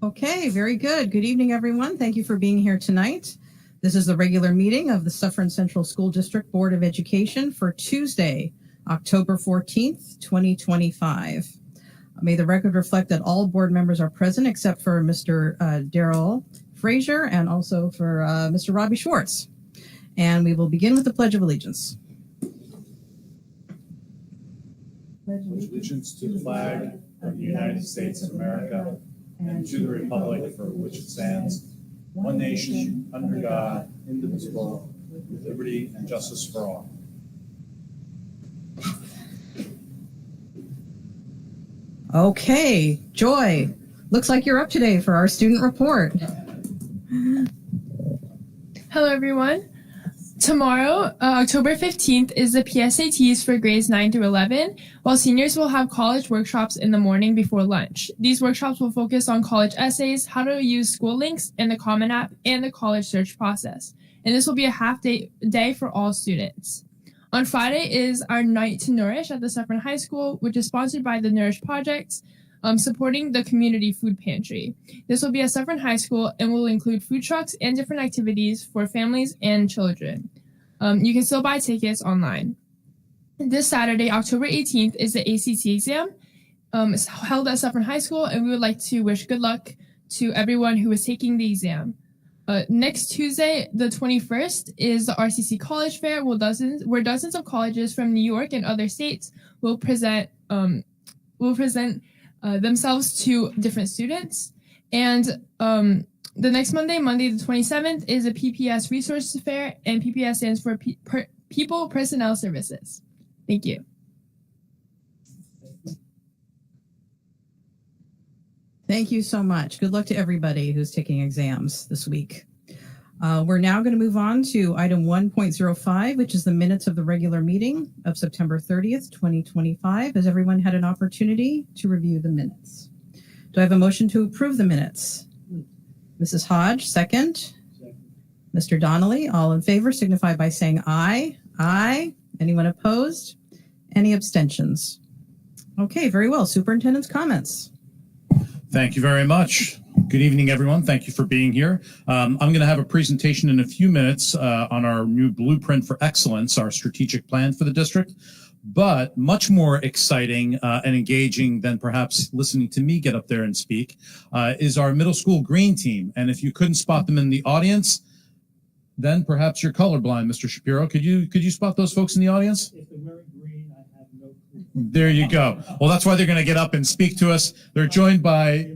Okay, very good. Good evening, everyone. Thank you for being here tonight. This is the regular meeting of the Suffern Central School District Board of Education for Tuesday, October 14th, 2025. May the record reflect that all board members are present except for Mr. Daryl Frazier and also for Mr. Robbie Schwartz. And we will begin with the Pledge of Allegiance. Pledge allegiance to the flag of the United States of America and to the republic for which it stands, one nation, under God, indivisible, with liberty and justice for all. Okay, Joy, looks like you're up today for our student report. Hello, everyone. Tomorrow, October 15th, is the PSATs for grades 9 through 11, while seniors will have college workshops in the morning before lunch. These workshops will focus on college essays, how to use school links in the Common App, and the college search process. And this will be a half-day for all students. On Friday is our Night to Nourish at the Suffern High School, which is sponsored by the Nourish Project, supporting the community food pantry. This will be at Suffern High School and will include food trucks and different activities for families and children. You can still buy tickets online. This Saturday, October 18th, is the ACT exam. It's held at Suffern High School, and we would like to wish good luck to everyone who is taking the exam. Next Tuesday, the 21st, is the RCC College Fair, where dozens of colleges from New York and other states will present themselves to different students. And the next Monday the 27th, is a PPS Resource Fair, and PPS stands for People Personnel Services. Thank you. Thank you so much. Good luck to everybody who's taking exams this week. We're now going to move on to item 1.05, which is the minutes of the regular meeting of September 30th, 2025. Has everyone had an opportunity to review the minutes? Do I have a motion to approve the minutes? Mrs. Hodge, second. Mr. Donnelly, all in favor signify by saying aye. Aye. Anyone opposed? Any abstentions? Okay, very well. Superintendent's comments. Thank you very much. Good evening, everyone. Thank you for being here. I'm going to have a presentation in a few minutes on our new Blueprint for Excellence, our strategic plan for the district. But much more exciting and engaging than perhaps listening to me get up there and speak is our middle school green team. And if you couldn't spot them in the audience, then perhaps you're colorblind, Mr. Shapiro. Could you spot those folks in the audience? If they're wearing green, I have no clue. There you go. Well, that's why they're going to get up and speak to us. They're joined by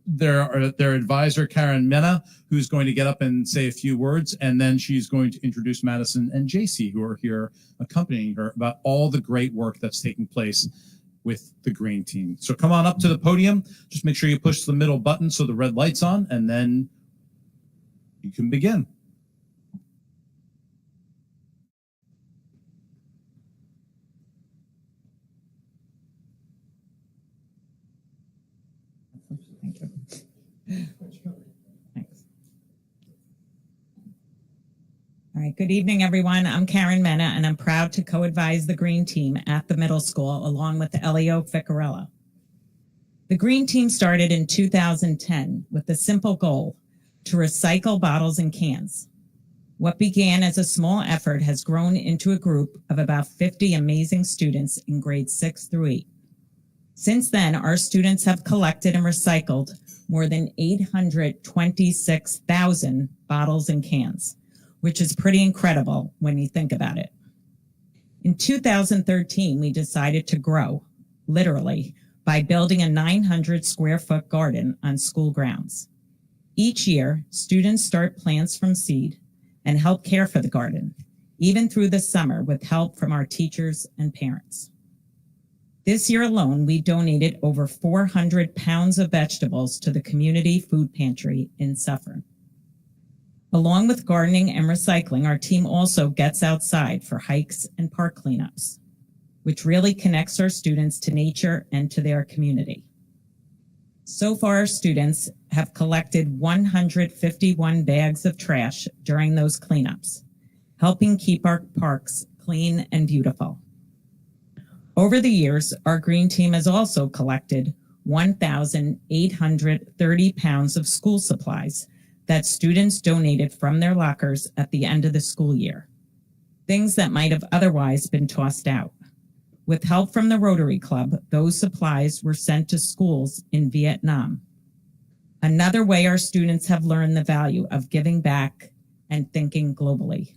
their advisor, Karen Mena, who's going to get up and say a few words, and then she's going to introduce Madison and JC, who are here accompanying her, about all the great work that's taking place with the green team. So come on up to the podium. Just make sure you push the middle button so the red light's on, and then you can begin. Thank you. Thanks. All right, good evening, everyone. I'm Karen Mena, and I'm proud to co-advise the Green Team at the middle school along with Elio Ficarella. The Green Team started in 2010 with the simple goal to recycle bottles and cans. What began as a small effort has grown into a group of about 50 amazing students in grades 6 through 8. Since then, our students have collected and recycled more than 826,000 bottles and cans, which is pretty incredible when you think about it. In 2013, we decided to grow, literally, by building a 900 square foot garden on school grounds. Each year, students start plants from seed and help care for the garden, even through the summer with help from our teachers and parents. This year alone, we donated over 400 pounds of vegetables to the community food pantry in Suffern. Along with gardening and recycling, our team also gets outside for hikes and park cleanups, which really connects our students to nature and to their community. So far, our students have collected 151 bags of trash during those cleanups, helping keep our parks clean and beautiful. Over the years, our green team has also collected 1,830 pounds of school supplies that students donated from their lockers at the end of the school year. Things that might have otherwise been tossed out. With help from the Rotary Club, those supplies were sent to schools in Vietnam. Another way our students have learned the value of giving back and thinking globally.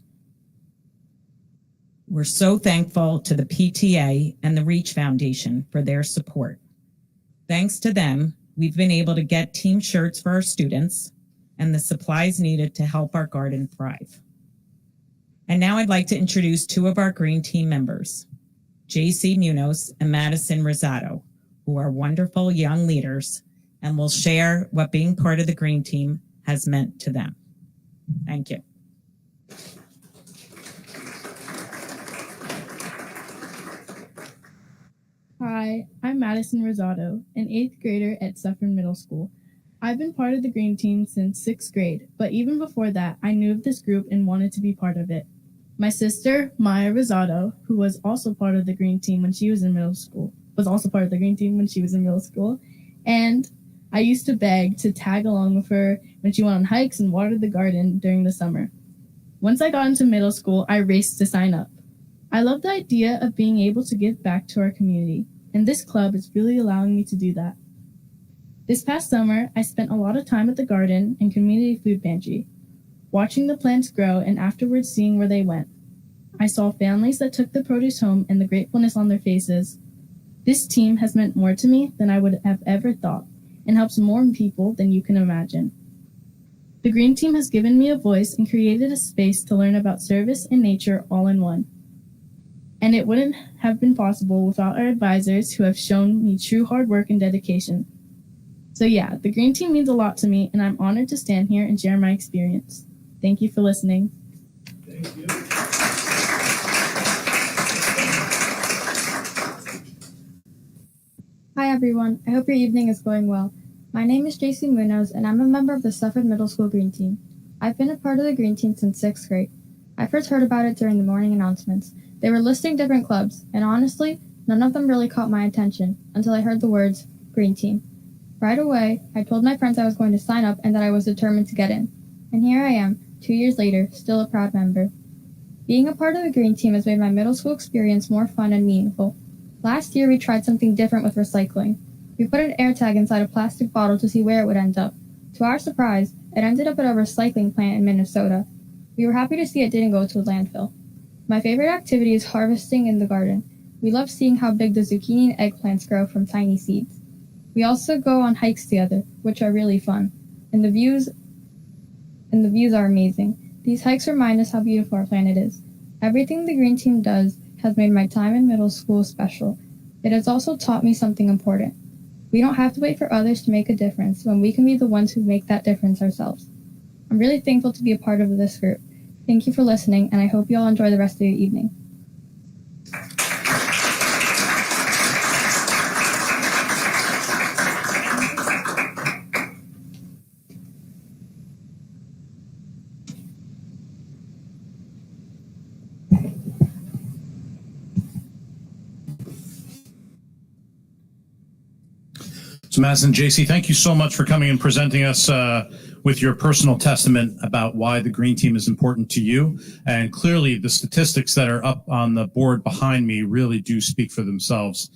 We're so thankful to the PTA and the Reach Foundation for their support. Thanks to them, we've been able to get team shirts for our students and the supplies needed to help our garden thrive. And now I'd like to introduce two of our Green Team members, JC Munoz and Madison Rosado, who are wonderful young leaders and will share what being part of the Green Team has meant to them. Thank you. Hi, I'm Madison Rosado, an 8th grader at Suffern Middle School. I've been part of the Green Team since 6th grade, but even before that, I knew of this group and wanted to be part of it. My sister, Maya Rosado, who was also part of the Green Team when she was in middle school, and I used to beg to tag along with her when she went on hikes and watered the garden during the summer. Once I got into middle school, I raced to sign up. I love the idea of being able to give back to our community, and this club is really allowing me to do that. This past summer, I spent a lot of time at the garden and community food pantry, watching the plants grow and afterwards seeing where they went. I saw families that took the produce home and the gratefulness on their faces. This team has meant more to me than I would have ever thought and helps more people than you can imagine. The Green Team has given me a voice and created a space to learn about service and nature all in one. And it wouldn't have been possible without our advisors who have shown me true hard work and dedication. So yeah, the Green Team means a lot to me, and I'm honored to stand here and share my experience. Thank you for listening. Thank you. Hi everyone, I hope your evening is going well. My name is JC Munoz and I'm a member of the Suffern Middle School Green Team. I've been a part of the Green Team since 6th grade. I first heard about it during the morning announcements. They were listing different clubs, and honestly, none of them really caught my attention until I heard the words Green Team. Right away, I told my friends I was going to sign up and that I was determined to get in. And here I am, 2 years later, still a proud member. Being a part of the Green Team has made my middle school experience more fun and meaningful. Last year, we tried something different with recycling. We put an air tag inside a plastic bottle to see where it would end up. To our surprise, it ended up at a recycling plant in Minnesota. We were happy to see it didn't go to a landfill. My favorite activity is harvesting in the garden. We love seeing how big the zucchini and eggplants grow from tiny seeds. We also go on hikes together, which are really fun. And the views are amazing. These hikes remind us how beautiful our planet is. Everything the Green Team does has made my time in middle school special. It has also taught me something important. We don't have to wait for others to make a difference when we can be the ones who make that difference ourselves. I'm really thankful to be a part of this group. Thank you for listening, and I hope you all enjoy the rest of your evening. So Madison, JC, thank you so much for coming and presenting us with your personal testament about why the Green Team is important to you. And clearly the statistics that are up on the board behind me really do speak for themselves.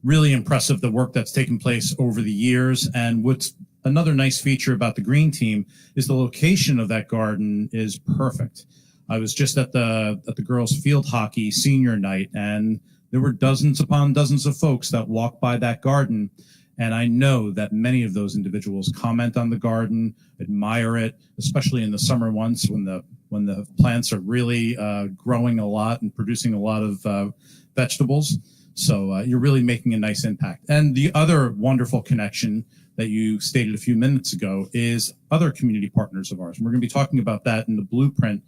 Really impressive, the work that's taken place over the years. And what's another nice feature about the Green Team is the location of that garden is perfect. I was just at the girls' field hockey senior night, and there were dozens upon dozens of folks that walked by that garden. And I know that many of those individuals comment on the garden, admire it, especially in the summer months when the plants are really growing a lot and producing a lot of vegetables. So you're really making a nice impact. And the other wonderful connection that you stated a few minutes ago is other community partners of ours. And we're going to be talking about that in the blueprint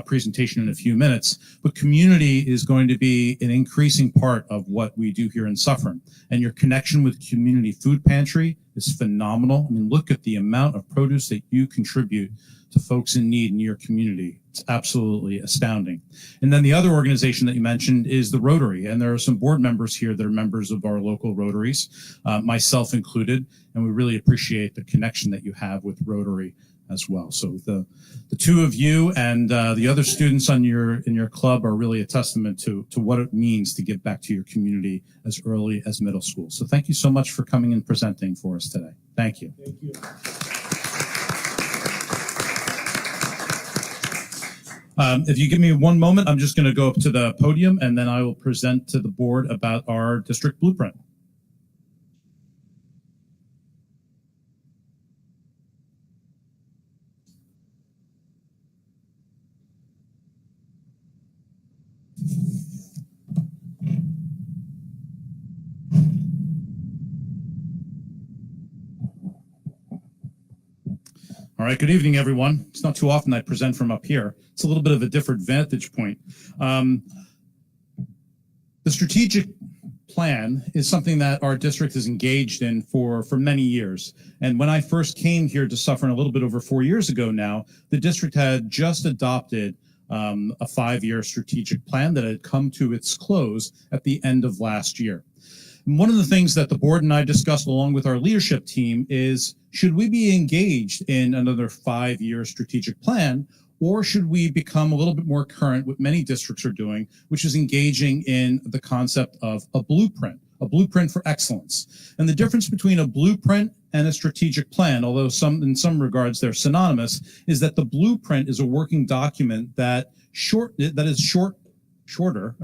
presentation in a few minutes, but community is going to be an increasing part of what we do here in Suffern. And your connection with Community Food Pantry is phenomenal. I mean, look at the amount of produce that you contribute to folks in need in your community. It's absolutely astounding. And then the other organization that you mentioned is the Rotary. And there are some board members here that are members of our local Rotaries, myself included. And we really appreciate the connection that you have with Rotary as well. So the two of you and the other students in your club are really a testament to what it means to give back to your community as early as middle school. So thank you so much for coming and presenting for us today. Thank you. Thank you. If you give me one moment, I'm just going to go up to the podium and then I will present to the board about our district blueprint. All right, good evening, everyone. It's not too often I present from up here. It's a little bit of a different vantage point. The strategic plan is something that our district is engaged in for many years. And when I first came here to Suffern a little bit over 4 years ago now, the district had just adopted a 5-year strategic plan that had come to its close at the end of last year. And one of the things that the board and I discussed along with our leadership team is, should we be engaged in another 5-year strategic plan, or should we become a little bit more current, what many districts are doing, which is engaging in the concept of a blueprint for excellence. And the difference between a blueprint and a strategic plan, although in some regards they're synonymous, is that the blueprint is a working document that is shorter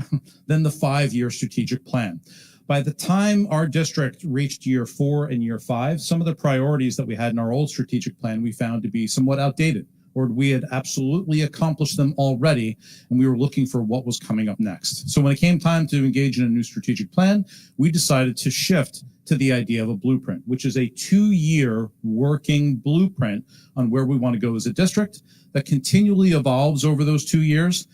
than the 5-year strategic plan. By the time our district reached year 4 and year 5, some of the priorities that we had in our old strategic plan we found to be somewhat outdated, or we had absolutely accomplished them already, and we were looking for what was coming up next. So when it came time to engage in a new strategic plan, we decided to shift to the idea of a blueprint, which is a 2-year working blueprint on where we want to go as a district that continually evolves over those 2 years.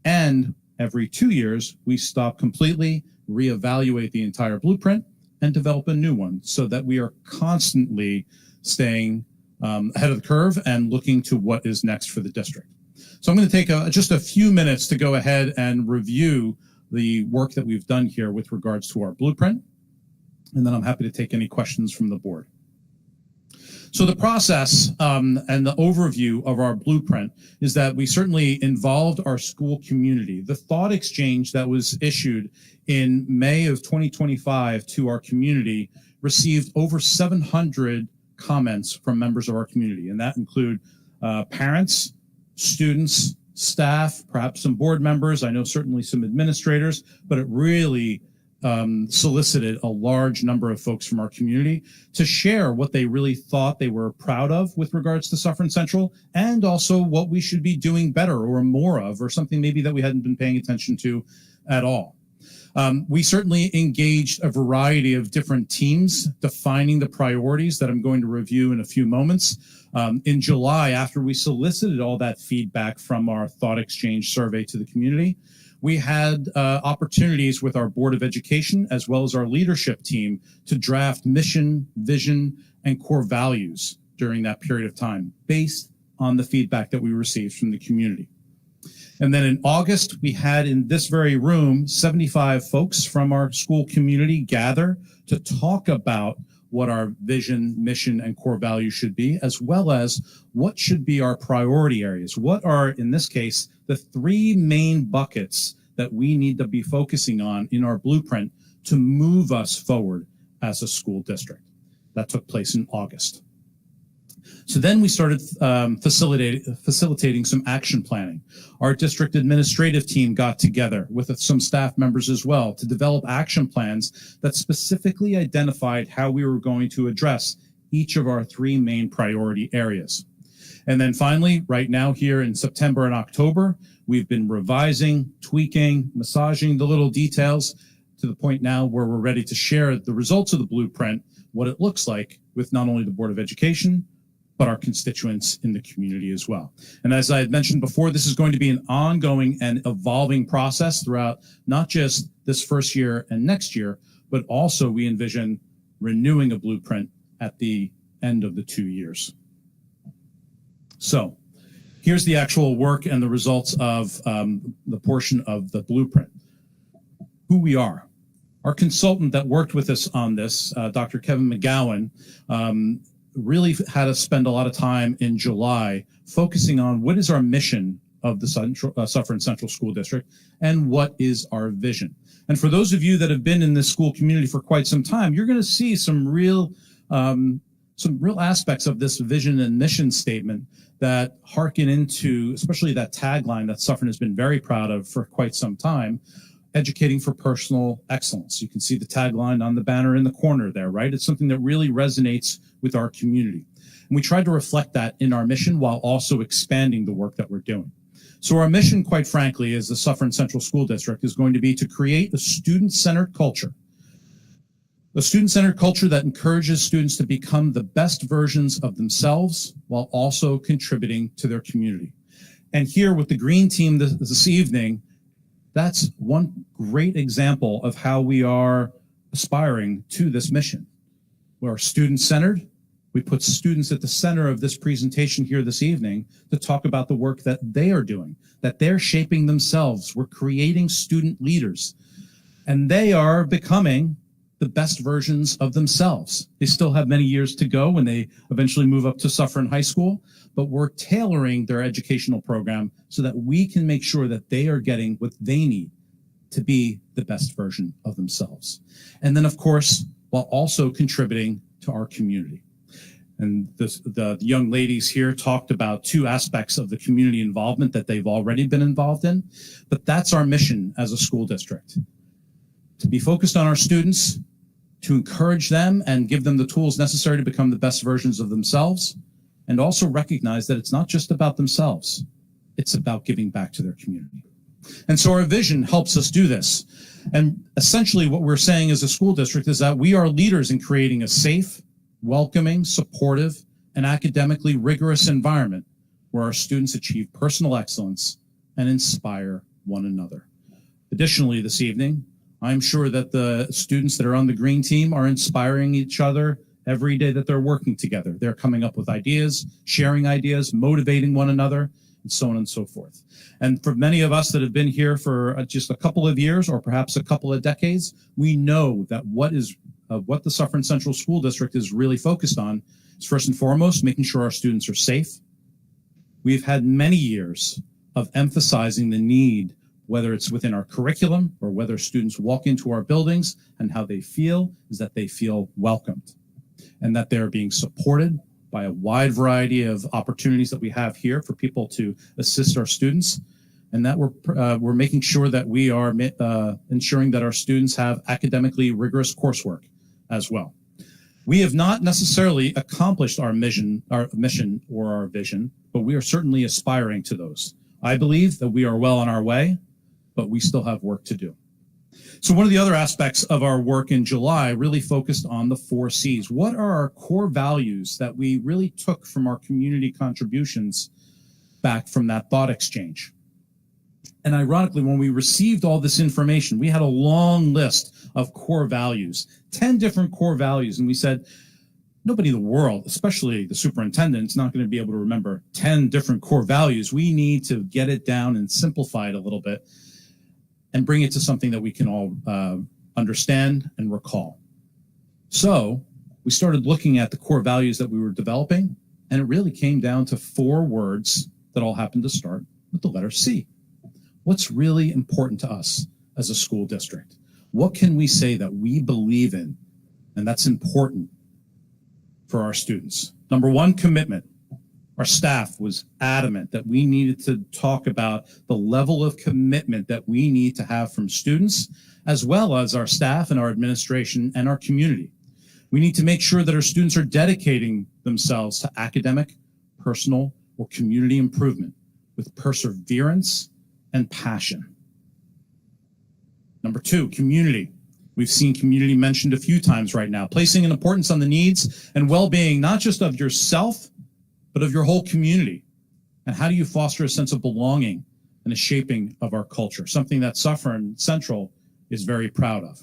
And every 2 years, we stop completely, reevaluate the entire blueprint, and develop a new one so that we are constantly staying ahead of the curve and looking to what is next for the district. So I'm going to take just a few minutes to go ahead and review the work that we've done here with regards to our blueprint, and then I'm happy to take any questions from the board. So the process and the overview of our blueprint is that we certainly involved our school community. The thought exchange that was issued in May of 2025 to our community received over 700 comments from members of our community, and that include parents, students, staff, perhaps some board members, I know certainly some administrators, but it really solicited a large number of folks from our community to share what they really thought they were proud of with regards to Suffern Central, and also what we should be doing better or more of, or something maybe that we hadn't been paying attention to at all. We certainly engaged a variety of different teams defining the priorities that I'm going to review in a few moments. In July, after we solicited all that feedback from our thought exchange survey to the community, we had opportunities with our Board of Education as well as our leadership team to draft mission, vision, and core values during that period of time based on the feedback that we received from the community. And then in August, we had in this very room 75 folks from our school community gather to talk about what our vision, mission, and core values should be, as well as what should be our priority areas. What are, in this case, the 3 main buckets that we need to be focusing on in our blueprint to move us forward as a school district. That took place in August. So then we started facilitating some action planning. Our district administrative team got together with some staff members as well to develop action plans that specifically identified how we were going to address each of our 3 main priority areas. And then finally, right now here in September and October, we've been revising, tweaking, massaging the little details to the point now where we're ready to share the results of the blueprint, what it looks like with not only the Board of Education, but our constituents in the community as well. And as I had mentioned before, this is going to be an ongoing and evolving process throughout not just this first year and next year, but also we envision renewing a blueprint at the end of the 2 years. So Here's the actual work and the results of the portion of the blueprint. Who we are. Our consultant that worked with us on this, Dr. Kevin McGowan, really had us spend a lot of time in July focusing on what is our mission of the Suffern Central School District and what is our vision. And for those of you that have been in this school community for quite some time, you're going to see some real aspects of this vision and mission statement that harken into, especially that tagline that Suffern has been very proud of for quite some time, educating for personal excellence. You can see the tagline on the banner in the corner there, right? It's something that really resonates with our community. And we tried to reflect that in our mission while also expanding the work that we're doing. So our mission, quite frankly, as the Suffern Central School District is going to be to create a student-centered culture. A student-centered culture that encourages students to become the best versions of themselves while also contributing to their community. And here with the green team this evening, that's one great example of how we are aspiring to this mission. We're student-centered. We put students at the center of this presentation here this evening to talk about the work that they are doing, that they're shaping themselves. We're creating student leaders, and they are becoming the best versions of themselves. They still have many years to go when they eventually move up to Suffern High School, but we're tailoring their educational program so that we can make sure that they are getting what they need to be the best version of themselves. And then, of course, while also contributing to our community. And the young ladies here talked about two aspects of the community involvement that they've already been involved in, but that's our mission as a school district. To be focused on our students, to encourage them and give them the tools necessary to become the best versions of themselves, and also recognize that it's not just about themselves, it's about giving back to their community. And so our vision helps us do this. And essentially what we're saying as a school district is that we are leaders in creating a safe, welcoming, supportive, and academically rigorous environment where our students achieve personal excellence and inspire one another. Additionally, this evening, I'm sure that the students that are on the green team are inspiring each other every day that they're working together. They're coming up with ideas, sharing ideas, motivating one another, and so on and so forth. And for many of us that have been here for just a couple of years or perhaps a couple of decades, we know that what the Suffern Central School District is really focused on is first and foremost making sure our students are safe. We've had many years of emphasizing the need, whether it's within our curriculum or whether students walk into our buildings, and how they feel is that they feel welcomed and that they're being supported by a wide variety of opportunities that we have here for people to assist our students, and that we're making sure that we are ensuring that our students have academically rigorous coursework as well. We have not necessarily accomplished our mission or our vision, but we are certainly aspiring to those. I believe that we are well on our way, but we still have work to do. So one of the other aspects of our work in July really focused on the 4 C's. What are our core values that we really took from our community contributions back from that thought exchange? And ironically, when we received all this information, we had a long list of core values, 10 different core values. And we said, nobody in the world, especially the superintendent, is not going to be able to remember 10 different core values. We need to get it down and simplify it a little bit and bring it to something that we can all understand and recall. So we started looking at the core values that we were developing, and it really came down to 4 words that all happened to start with the letter C. What's really important to us as a school district? What can we say that we believe in and that's important for our students? Number 1, commitment. Our staff was adamant that we needed to talk about the level of commitment that we need to have from students, as well as our staff and our administration and our community. We need to make sure that our students are dedicating themselves to academic, personal, or community improvement with perseverance and passion. Number 2, community. We've seen community mentioned a few times right now, placing an importance on the needs and well-being, not just of yourself, but of your whole community. And how do you foster a sense of belonging and a shaping of our culture? Something that Suffern Central is very proud of.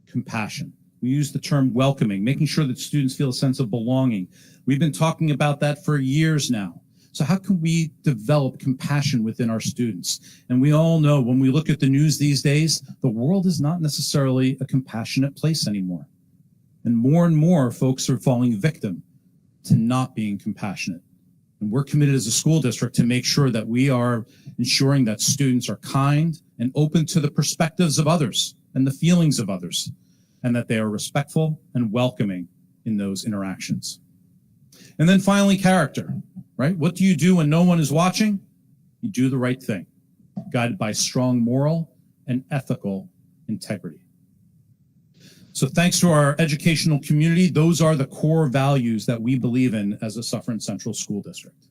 Compassion. We use the term welcoming, making sure that students feel a sense of belonging. We've been talking about that for years now. So how can we develop compassion within our students? And we all know when we look at the news these days, the world is not necessarily a compassionate place anymore. And more folks are falling victim to not being compassionate. And we're committed as a school district to make sure that we are ensuring that students are kind and open to the perspectives of others and the feelings of others, and that they are respectful and welcoming in those interactions. And then finally, character, right? What do you do when no one is watching? You do the right thing, guided by strong moral and ethical integrity. So thanks to our educational community, those are the core values that we believe in as a Suffern Central School District.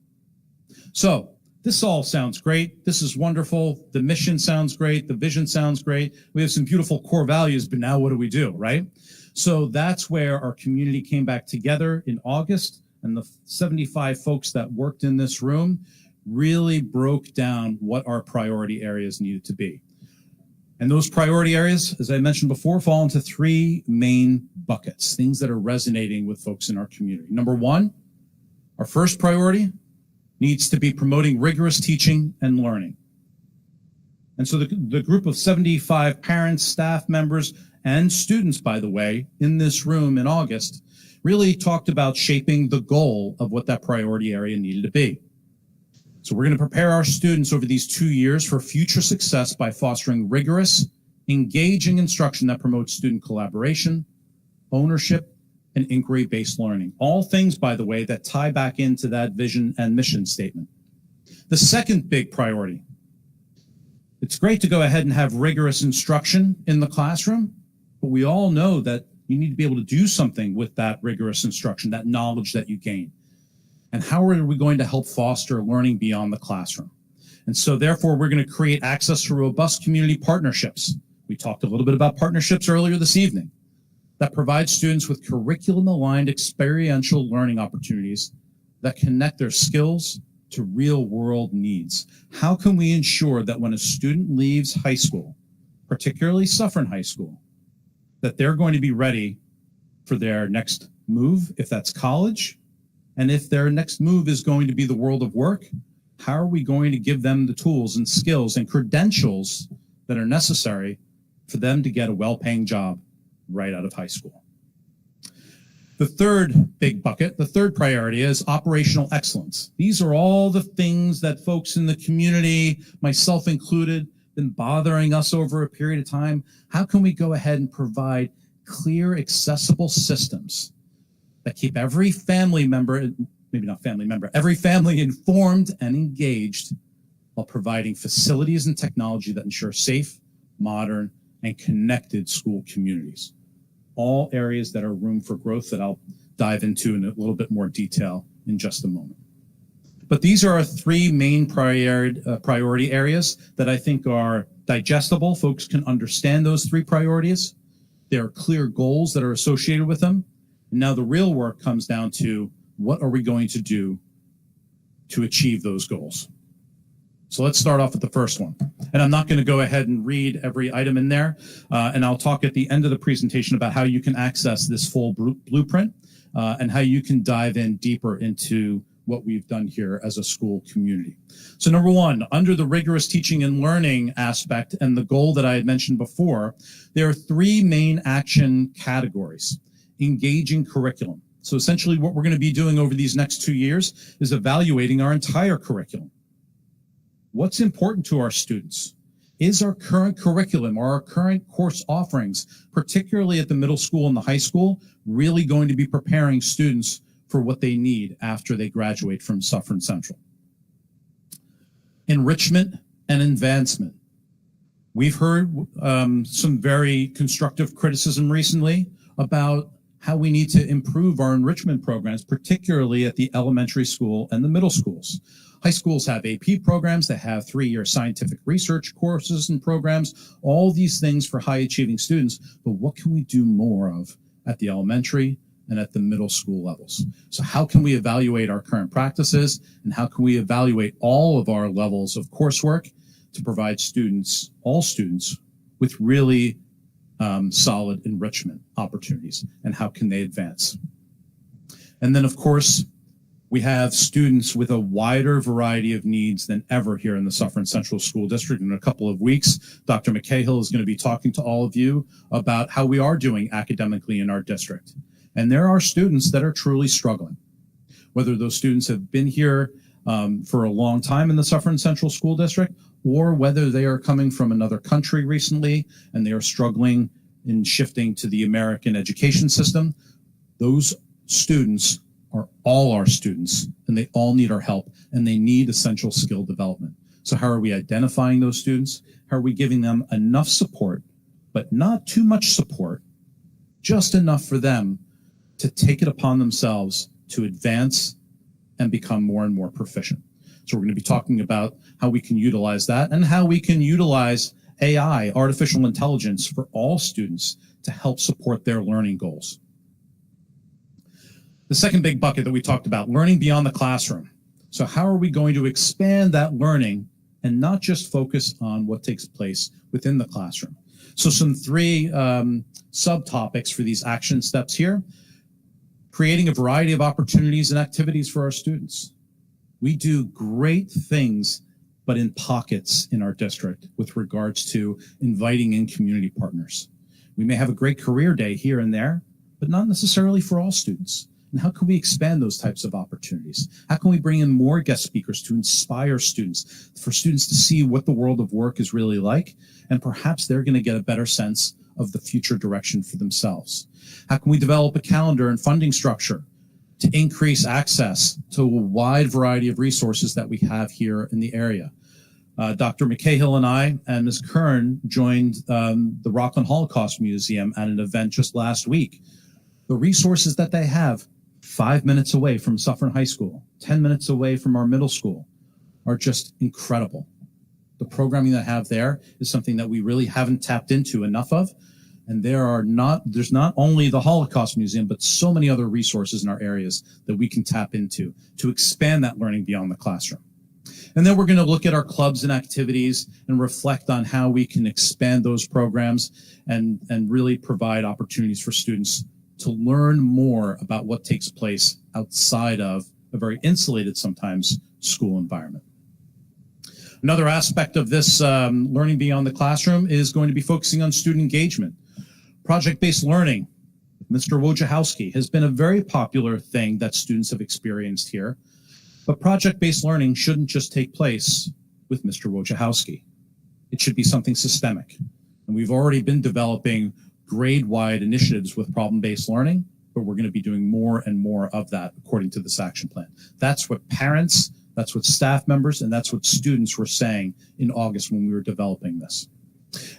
So this all sounds great. This is wonderful. The mission sounds great. The vision sounds great. We have some beautiful core values, but now what do we do, right? So that's where our community came back together in August, and the 75 folks that worked in this room really broke down what our priority areas needed to be. And those priority areas, as I mentioned before, fall into three main buckets, things that are resonating with folks in our community. Number one, our first priority needs to be promoting rigorous teaching and learning. And so the group of 75 parents, staff members, and students, by the way, in this room in August, really talked about shaping the goal of what that priority area needed to be. So we're going to prepare our students over these 2 years for future success by fostering rigorous, engaging instruction that promotes student collaboration, ownership, and inquiry-based learning. All things, by the way, that tie back into that vision and mission statement. The second big priority. It's great to go ahead and have rigorous instruction in the classroom, but we all know that you need to be able to do something with that rigorous instruction, that knowledge that you gain. And how are we going to help foster learning beyond the classroom? And so therefore, we're going to create access to robust community partnerships. We talked a little bit about partnerships earlier this evening that provide students with curriculum-aligned experiential learning opportunities that connect their skills to real-world needs. How can we ensure that when a student leaves high school, particularly Suffern High School, that they're going to be ready for their next move, if that's college, and if their next move is going to be the world of work, how are we going to give them the tools and skills and credentials that are necessary for them to get a well-paying job right out of high school? The third big bucket, the third priority is operational excellence. These are all the things that folks in the community, myself included, been bothering us over a period of time. How can we go ahead and provide clear, accessible systems that keep every family member, maybe not family member, every family informed and engaged while providing facilities and technology that ensure safe, modern, and connected school communities? All areas that are room for growth that I'll dive into in a little bit more detail in just a moment. But these are our three main priority areas that I think are digestible. Folks can understand those three priorities. There are clear goals that are associated with them. And now the real work comes down to what are we going to do to achieve those goals? So let's start off with the first one. And I'm not going to go ahead and read every item in there. And I'll talk at the end of the presentation about how you can access this full blueprint and how you can dive in deeper into what we've done here as a school community. So number one, under the rigorous teaching and learning aspect and the goal that I had mentioned before, there are three main action categories. Engaging curriculum. So essentially what we're going to be doing over these next 2 years is evaluating our entire curriculum. What's important to our students? Is our current curriculum or our current course offerings, particularly at the middle school and the high school, really going to be preparing students for what they need after they graduate from Suffern Central? Enrichment and advancement. We've heard some very constructive criticism recently about how we need to improve our enrichment programs, particularly at the elementary school and the middle schools. High schools have AP programs, they have 3-year scientific research courses and programs, all these things for high achieving students, but what can we do more of at the elementary and at the middle school levels? So how can we evaluate our current practices, and how can we evaluate all of our levels of coursework to provide students, all students, with really solid enrichment opportunities, and how can they advance? And then, of course, We have students with a wider variety of needs than ever here in the Suffern Central School District. In a couple of weeks, Dr. McCahill is going to be talking to all of you about how we are doing academically in our district. And there are students that are truly struggling. Whether those students have been here for a long time in the Suffern Central School District, or whether they are coming from another country recently and they are struggling in shifting to the American education system, those students are all our students, and they all need our help, and they need essential skill development. So how are we identifying those students? How are we giving them enough support, but not too much support, just enough for them to take it upon themselves to advance and become more and more proficient? So we're going to be talking about how we can utilize that and how we can utilize AI, artificial intelligence, for all students to help support their learning goals. The second big bucket that we talked about, learning beyond the classroom. So how are we going to expand that learning and not just focus on what takes place within the classroom? So some three subtopics for these action steps here. Creating a variety of opportunities and activities for our students. We do great things, but in pockets in our district with regards to inviting in community partners. We may have a great career day here and there, but not necessarily for all students. And how can we expand those types of opportunities? How can we bring in more guest speakers to inspire students, for students to see what the world of work is really like, and perhaps they're going to get a better sense of the future direction for themselves? How can we develop a calendar and funding structure to increase access to a wide variety of resources that we have here in the area? Dr. McCahill and I and Ms. Kern joined the Rockland Holocaust Museum at an event just last week. The resources that they have 5 minutes away from Suffern High School, 10 minutes away from our middle school, are just incredible. The programming that I have there is something that we really haven't tapped into enough of. And there's not only the Holocaust Museum, but so many other resources in our areas that we can tap into to expand that learning beyond the classroom. And then we're going to look at our clubs and activities and reflect on how we can expand those programs and really provide opportunities for students to learn more about what takes place outside of a very insulated, sometimes, school environment. Another aspect of this learning beyond the classroom is going to be focusing on student engagement. Project-based learning, Mr. Wojciechowski, has been a very popular thing that students have experienced here. But project-based learning shouldn't just take place with Mr. Wojciechowski. It should be something systemic. And we've already been developing grade-wide initiatives with problem-based learning, but we're going to be doing more and more of that according to this action plan. That's what parents, that's what staff members, and that's what students were saying in August when we were developing this.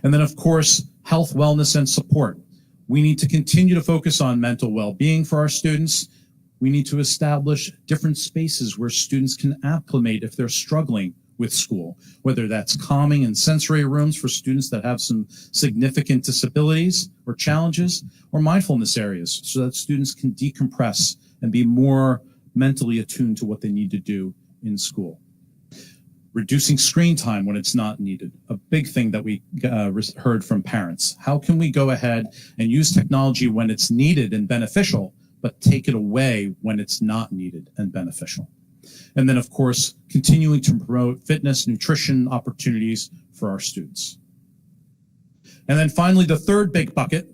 And then, of course, health, wellness, and support. We need to continue to focus on mental well-being for our students. We need to establish different spaces where students can acclimate if they're struggling with school, whether that's calming and sensory rooms for students that have some significant disabilities or challenges, or mindfulness areas so that students can decompress and be more mentally attuned to what they need to do in school. Reducing screen time when it's not needed, a big thing that we heard from parents. How can we go ahead and use technology when it's needed and beneficial, but take it away when it's not needed and beneficial? And then, of course, continuing to promote fitness, nutrition opportunities for our students. And then finally, the third big bucket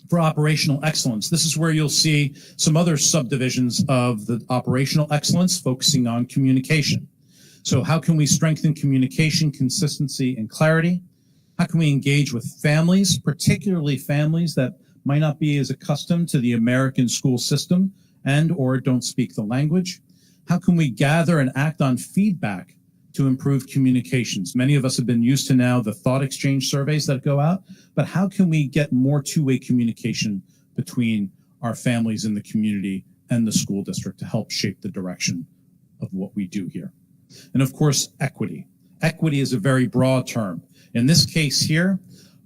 for operational excellence. This is where you'll see some other subdivisions of the operational excellence focusing on communication. So how can we strengthen communication, consistency, and clarity? How can we engage with families, particularly families that might not be as accustomed to the American school system and or don't speak the language? How can we gather and act on feedback to improve communications? Many of us have been used to now the thought exchange surveys that go out, but how can we get more two-way communication between our families in the community and the school district to help shape the direction of what we do here? And of course, equity. Equity is a very broad term. In this case here,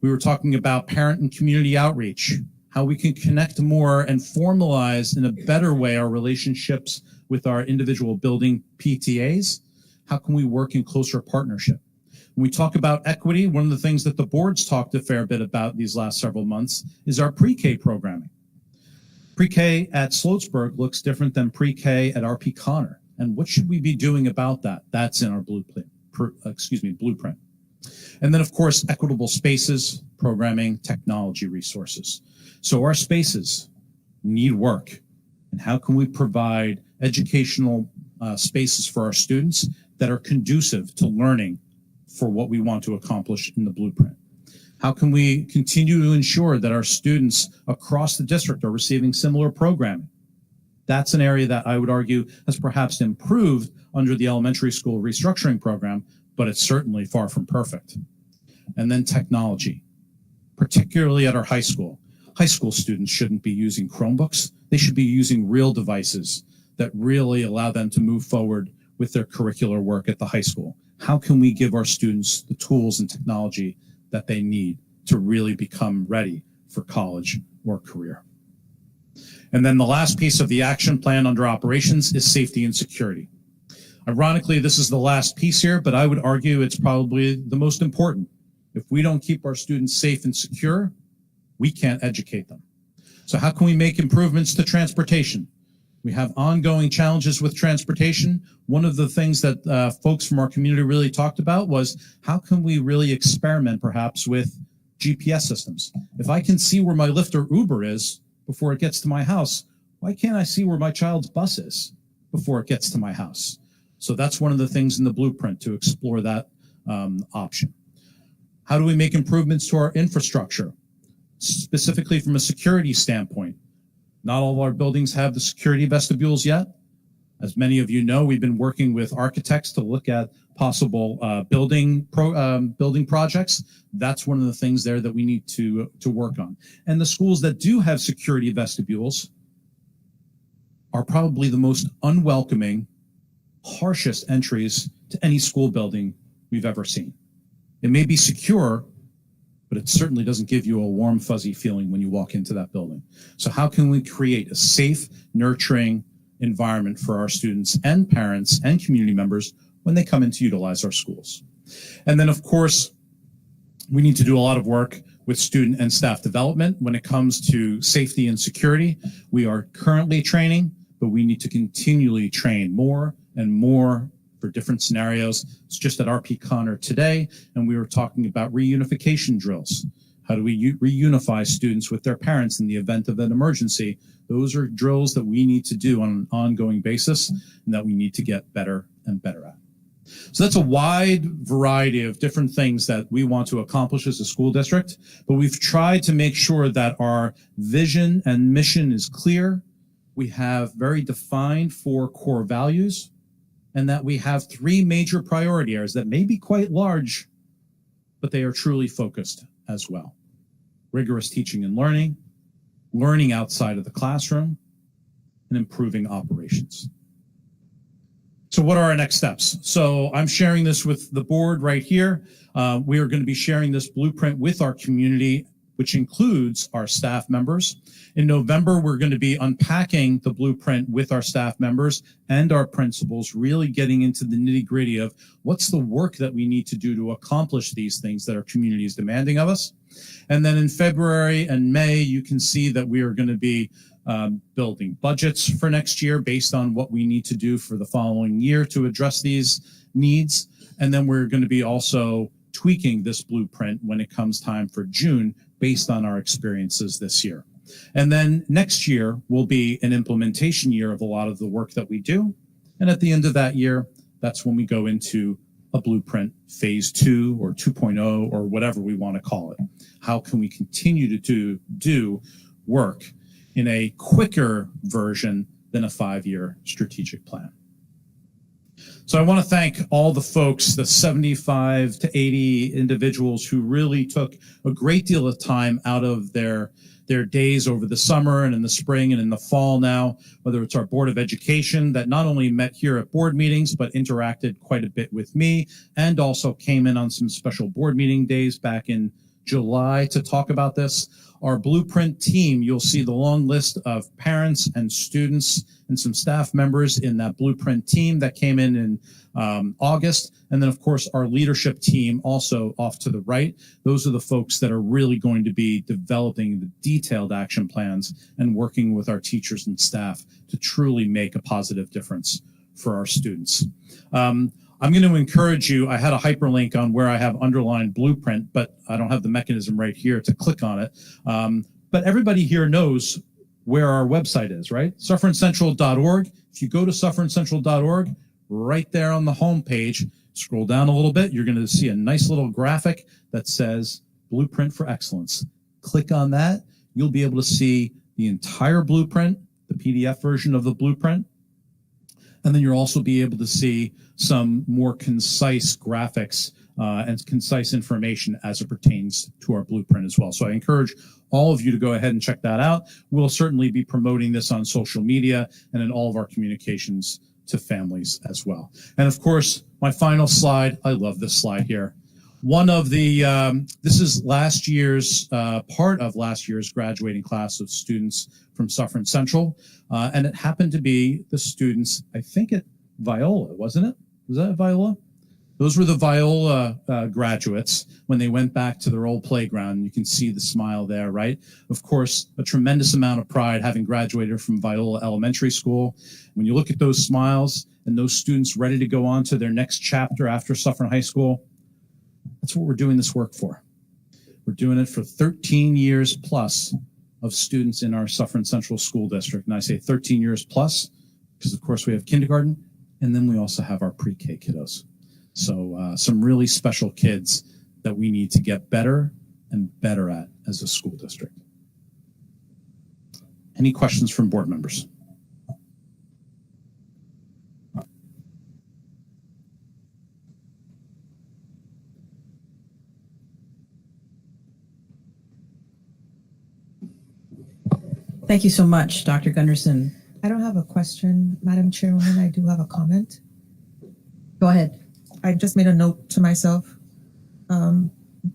we were talking about parent and community outreach, how we can connect more and formalize in a better way our relationships with our individual building PTAs. How can we work in closer partnership? When we talk about equity, one of the things that the board's talked a fair bit about these last several months is our pre-K programming. Pre-K at Sloatsburg looks different than pre-K at RP Connor. And what should we be doing about that? That's in our blueprint. And then, of course, equitable spaces, programming, technology resources. So our spaces need work. And how can we provide educational spaces for our students that are conducive to learning for what we want to accomplish in the blueprint? How can we continue to ensure that our students across the district are receiving similar programming? That's an area that I would argue has perhaps improved under the elementary school restructuring program, but it's certainly far from perfect. And then technology, particularly at our high school. High school students shouldn't be using Chromebooks. They should be using real devices that really allow them to move forward with their curricular work at the high school. How can we give our students the tools and technology that they need to really become ready for college or career? And then the last piece of the action plan under operations is safety and security. Ironically, this is the last piece here, but I would argue it's probably the most important. If we don't keep our students safe and secure, we can't educate them. So how can we make improvements to transportation? We have ongoing challenges with transportation. One of the things that folks from our community really talked about was how can we really experiment perhaps with GPS systems? If I can see where my Lyft or Uber is before it gets to my house, why can't I see where my child's bus is before it gets to my house? So that's one of the things in the blueprint to explore that option. How do we make improvements to our infrastructure, specifically from a security standpoint? Not all of our buildings have the security vestibules yet. As many of you know, we've been working with architects to look at possible building projects. That's one of the things there that we need to work on. And the schools that do have security vestibules are probably the most unwelcoming, harshest entries to any school building we've ever seen. It may be secure, but it certainly doesn't give you a warm, fuzzy feeling when you walk into that building. So how can we create a safe, nurturing environment for our students and parents and community members when they come in to utilize our schools? And then, of course, we need to do a lot of work with student and staff development when it comes to safety and security. We are currently training, but we need to continually train more and more for different scenarios. It's just at RP Connor today, and we were talking about reunification drills. How do we reunify students with their parents in the event of an emergency? Those are drills that we need to do on an ongoing basis and that we need to get better and better at. So that's a wide variety of different things that we want to accomplish as a school district, but we've tried to make sure that our vision and mission is clear. We have very defined 4 core values, and that we have 3 major priority areas that may be quite large, but they are truly focused as well. Rigorous teaching and learning, learning outside of the classroom, and improving operations. So what are our next steps? So I'm sharing this with the board right here. We are going to be sharing this blueprint with our community, which includes our staff members. In November, we're going to be unpacking the blueprint with our staff members and our principals, really getting into the nitty-gritty of what's the work that we need to do to accomplish these things that our community is demanding of us. And then in February and May, you can see that we are going to be building budgets for next year based on what we need to do for the following year to address these needs. And then we're going to be also tweaking this blueprint when it comes time for June based on our experiences this year. And then next year will be an implementation year of a lot of the work that we do. And at the end of that year, that's when we go into a blueprint phase 2 or 2.0 or whatever we want to call it. How can we continue to do work in a quicker version than a 5-year strategic plan? So I want to thank all the folks, the 75 to 80 individuals who really took a great deal of time out of their days over the summer and in the spring and in the fall now, whether it's our Board of Education that not only met here at board meetings, but interacted quite a bit with me and also came in on some special board meeting days back in July to talk about this. our blueprint team, you'll see the long list of parents and students and some staff members in that blueprint team that came in August. And then, of course, our leadership team also off to the right. Those are the folks that are really going to be developing the detailed action plans and working with our teachers and staff to truly make a positive difference for our students. I'm going to encourage you. I had a hyperlink on where I have underlined blueprint, but I don't have the mechanism right here to click on it. But everybody here knows where our website is, right? SuffernCentral.org. If you go to SuffernCentral.org, right there on the home page, scroll down a little bit, you're going to see a nice little graphic that says Blueprint for Excellence. Click on that. You'll be able to see the entire blueprint, the PDF version of the blueprint. And then you'll also be able to see some more concise graphics and concise information as it pertains to our blueprint as well. So I encourage all of you to go ahead and check that out. We'll certainly be promoting this on social media and in all of our communications to families as well. And of course, my final slide, I love this slide here. One of the, this is last year's, part of last year's graduating class of students from Suffern Central. And it happened to be the students, I think at Viola, wasn't it? Was that at Viola? Those were the Viola graduates when they went back to their old playground. You can see the smile there, right? Of course, a tremendous amount of pride having graduated from Viola Elementary School. When you look at those smiles and those students ready to go on to their next chapter after Suffern High School, that's what we're doing this work for. We're doing it for 13 years plus of students in our Suffern Central School District. And I say 13 years plus because, of course, we have kindergarten, and then we also have our pre-K kiddos. So some really special kids that we need to get better and better at as a school district. Any questions from board members? Thank you so much, Dr. Gunderson. I don't have a question, Madam Chairwoman. I do have a comment. Go ahead. I just made a note to myself.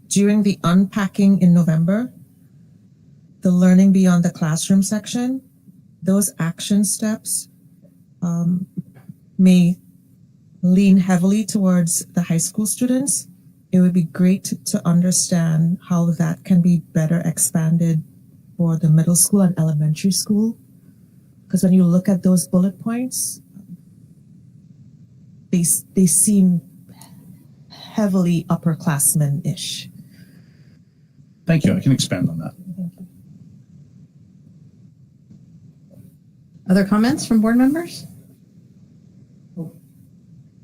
During the unpacking in November, the learning beyond the classroom section, those action steps may lean heavily towards the high school students. It would be great to understand how that can be better expanded for the middle school and elementary school. Because when you look at those bullet points, they seem heavily upperclassmen-ish. Thank you. I can expand on that. Thank you. Other comments from board members?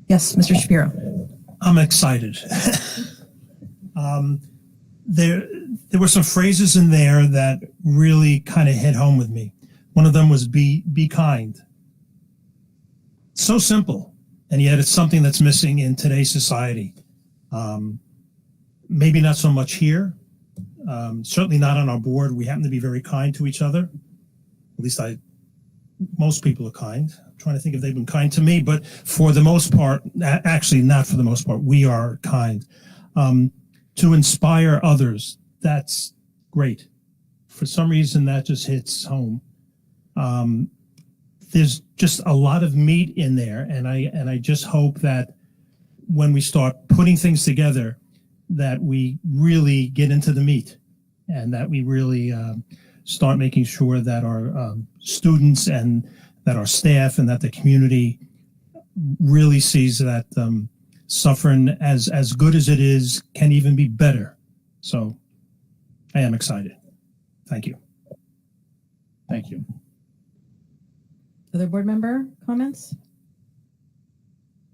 Yes, Mr. Shapiro. I'm excited. There were some phrases in there that really kind of hit home with me. One of them was be kind. So simple, and yet it's something that's missing in today's society. Maybe not so much here. Certainly not on our board. We happen to be very kind to each other. At least most people are kind. I'm trying to think if they've been kind to me, but for the most part, actually not for the most part, we are kind. To inspire others, that's great. For some reason, that just hits home. There's just a lot of meat in there, and I just hope that when we start putting things together, that we really get into the meat, and that we really start making sure that our students and that our staff and that the community really sees that Suffern, as good as it is, can even be better. So I am excited. Thank you. Thank you. Other board member comments?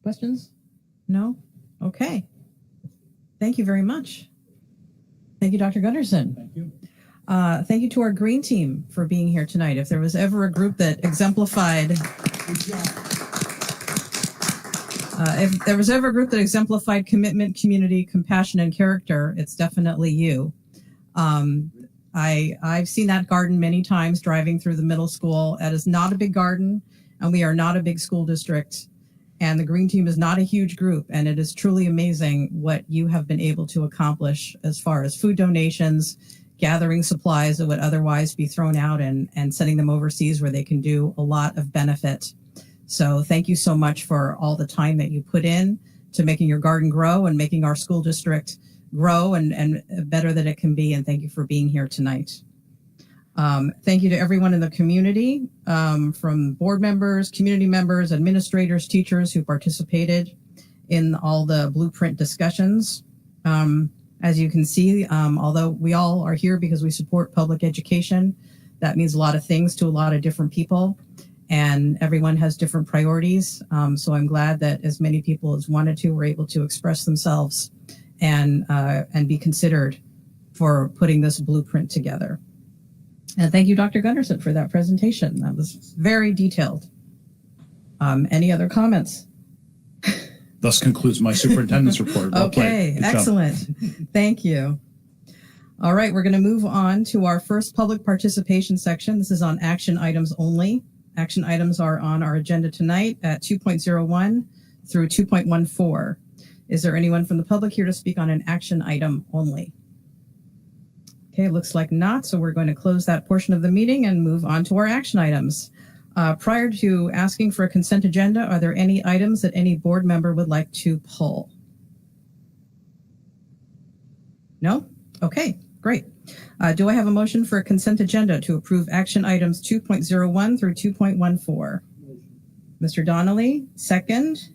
Questions? No? Okay. Thank you very much. Thank you, Dr. Gunderson. Thank you. Thank you to our green team for being here tonight. If there was ever a group that exemplified, commitment, community, compassion, and character, it's definitely you. I've seen that garden many times driving through the middle school. That is not a big garden, and we are not a big school district, and the green team is not a huge group, and it is truly amazing what you have been able to accomplish as far as food donations, gathering supplies that would otherwise be thrown out and sending them overseas where they can do a lot of benefit. So thank you so much for all the time that you put in to making your garden grow and making our school district grow and better that it can be. And thank you for being here tonight. Thank you to everyone in the community, from board members, community members, administrators, teachers who participated in all the blueprint discussions. As you can see, although we all are here because we support public education, that means a lot of things to a lot of different people, and everyone has different priorities. So I'm glad that as many people as wanted to were able to express themselves and be considered for putting this blueprint together. And thank you, Dr. Gunderson, for that presentation. That was very detailed. Any other comments? Thus concludes my superintendent's report. Well Okay, excellent. Thank you. All right, we're going to move on to our first public participation section. This is on action items only. Action items are on our agenda tonight at 2.01 through 2.14. Is there anyone from the public here to speak on an action item only? Okay, looks like not. So we're going to close that portion of the meeting and move on to our action items. Prior to asking for a consent agenda, are there any items that any board member would like to pull? No? Okay, great. Do I have a motion for a consent agenda to approve action items 2.01 through 2.14? Mr. Donnelly, second.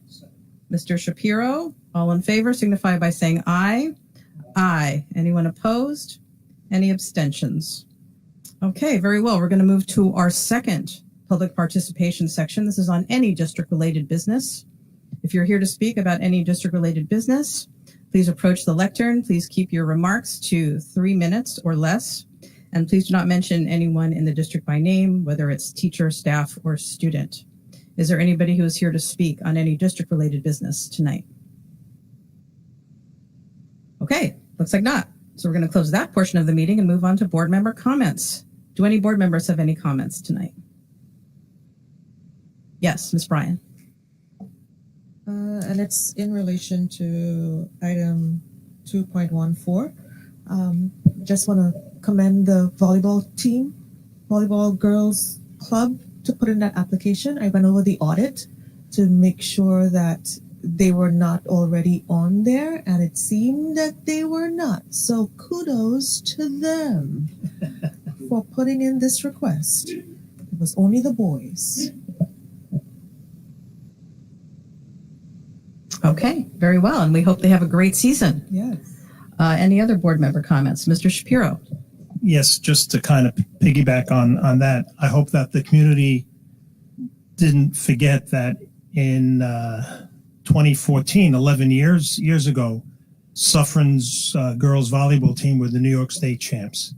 Mr. Shapiro, all in favor signify by saying aye. Aye. Anyone opposed? Any abstentions? Okay, very well. We're going to move to our second public participation section. This is on any district-related business. If you're here to speak about any district-related business, please approach the lectern. Please keep your remarks to 3 minutes or less. And please do not mention anyone in the district by name, whether it's teacher, staff, or student. Is there anybody who is here to speak on any district-related business tonight? Okay, looks like not. So we're going to close that portion of the meeting and move on to board member comments. Do any board members have any comments tonight? Yes, Ms. Bryan. And it's in relation to item 2.14. Just want to commend the volleyball team, volleyball girls club, to put in that application. I went over the audit to make sure that they were not already on there, and it seemed that they were not. So kudos to them for putting in this request. It was only the boys. Okay, very well. And we hope they have a great season. Yes. Any other board member comments? Mr. Shapiro. Yes, just to kind of piggyback on that, I hope that the community didn't forget that in 2014, 11 years ago, Suffern's girls volleyball team were the New York State champs.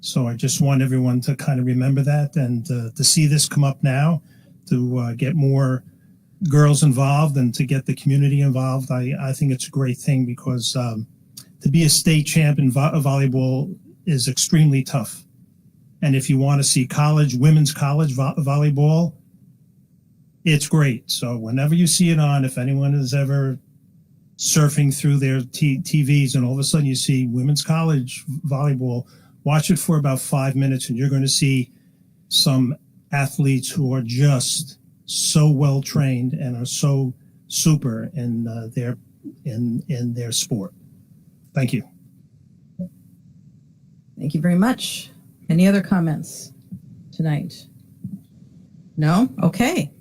So I just want everyone to kind of remember that, and to see this come up now, to get more girls involved and to get the community involved. I think it's a great thing, because to be a state champ in volleyball is extremely tough. And if you want to see women's college volleyball, it's great. So whenever you see it on, if anyone is ever surfing through their TVs and all of a sudden you see women's college volleyball, watch it for about 5 minutes, and you're going to see some athletes who are just so well trained and are so super in their sport. Thank you. Thank you very much. Any other comments tonight? No? Okay.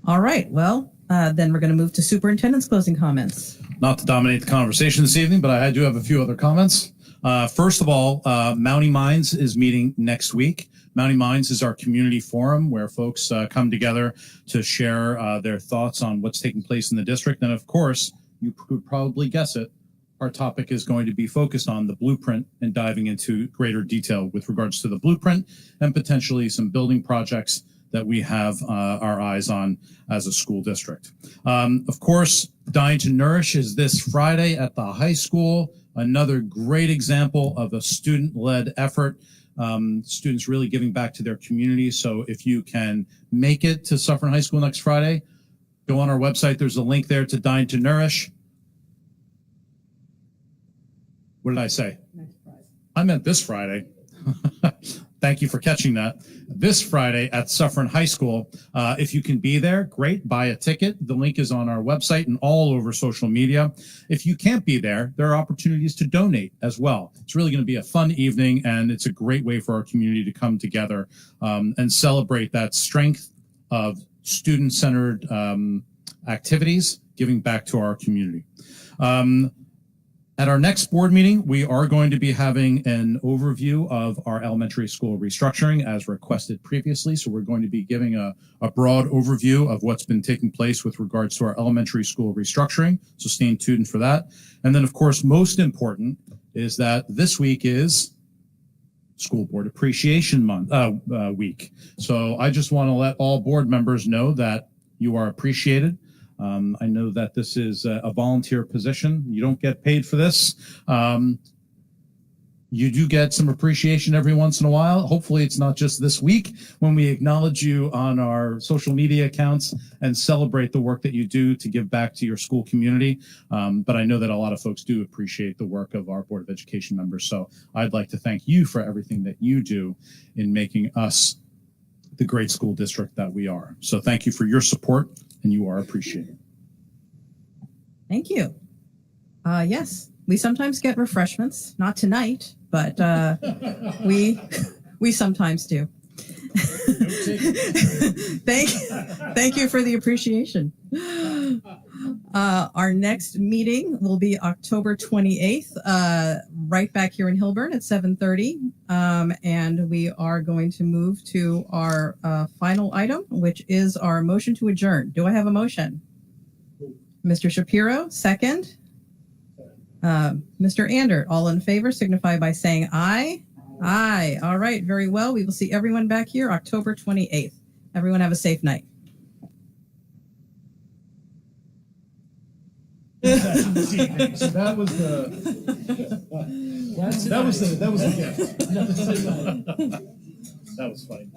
All right. Well, then we're going to move to superintendent's closing comments. Not to dominate the conversation this evening, but I do have a few other comments. First of all, Mountie Minds is meeting next week. Mountie Minds is our community forum where folks come together to share their thoughts on what's taking place in the district. And of course, you could probably guess it, our topic is going to be focused on the blueprint and diving into greater detail with regards to the blueprint and potentially some building projects that we have our eyes on as a school district. Of course, Dine to Nourish is this Friday at the high school. Another great example of a student-led effort. Students really giving back to their community. So if you can make it to Suffern High School next Friday, go on our website. There's a link there to Dine to Nourish. What did I say? I meant this Friday. Thank you for catching that. This Friday at Suffern High School. If you can be there, great. Buy a ticket. The link is on our website and all over social media. If you can't be there, there are opportunities to donate as well. It's really going to be a fun evening, and it's a great way for our community to come together and celebrate that strength of student-centered activities, giving back to our community. At our next board meeting, we are going to be having an overview of our elementary school restructuring as requested previously. So we're going to be giving a broad overview of what's been taking place with regards to our elementary school restructuring. So stay tuned for that. And then, of course, most important is that this week is School Board Appreciation Month week. So I just want to let all board members know that you are appreciated. I know that this is a volunteer position. You don't get paid for this. You do get some appreciation every once in a while. Hopefully it's not just this week when we acknowledge you on our social media accounts and celebrate the work that you do to give back to your school community. But I know that a lot of folks do appreciate the work of our Board of Education members. So I'd like to thank you for everything that you do in making us the great school district that we are. So thank you for your support, and you are appreciated. Thank you. Yes, we sometimes get refreshments, not tonight, but we sometimes do. Thank you for the appreciation. Our next meeting will be October 28th, right back here in Hilburn at 7:30. And we are going to move to our final item, which is our motion to adjourn. Do I have a motion? Mr. Shapiro, second. Mr. Andert, all in favor, signify by saying aye. Aye. All right, very well. We will see everyone back here October 28th. Everyone have a safe night. So that was the gift. That was funny.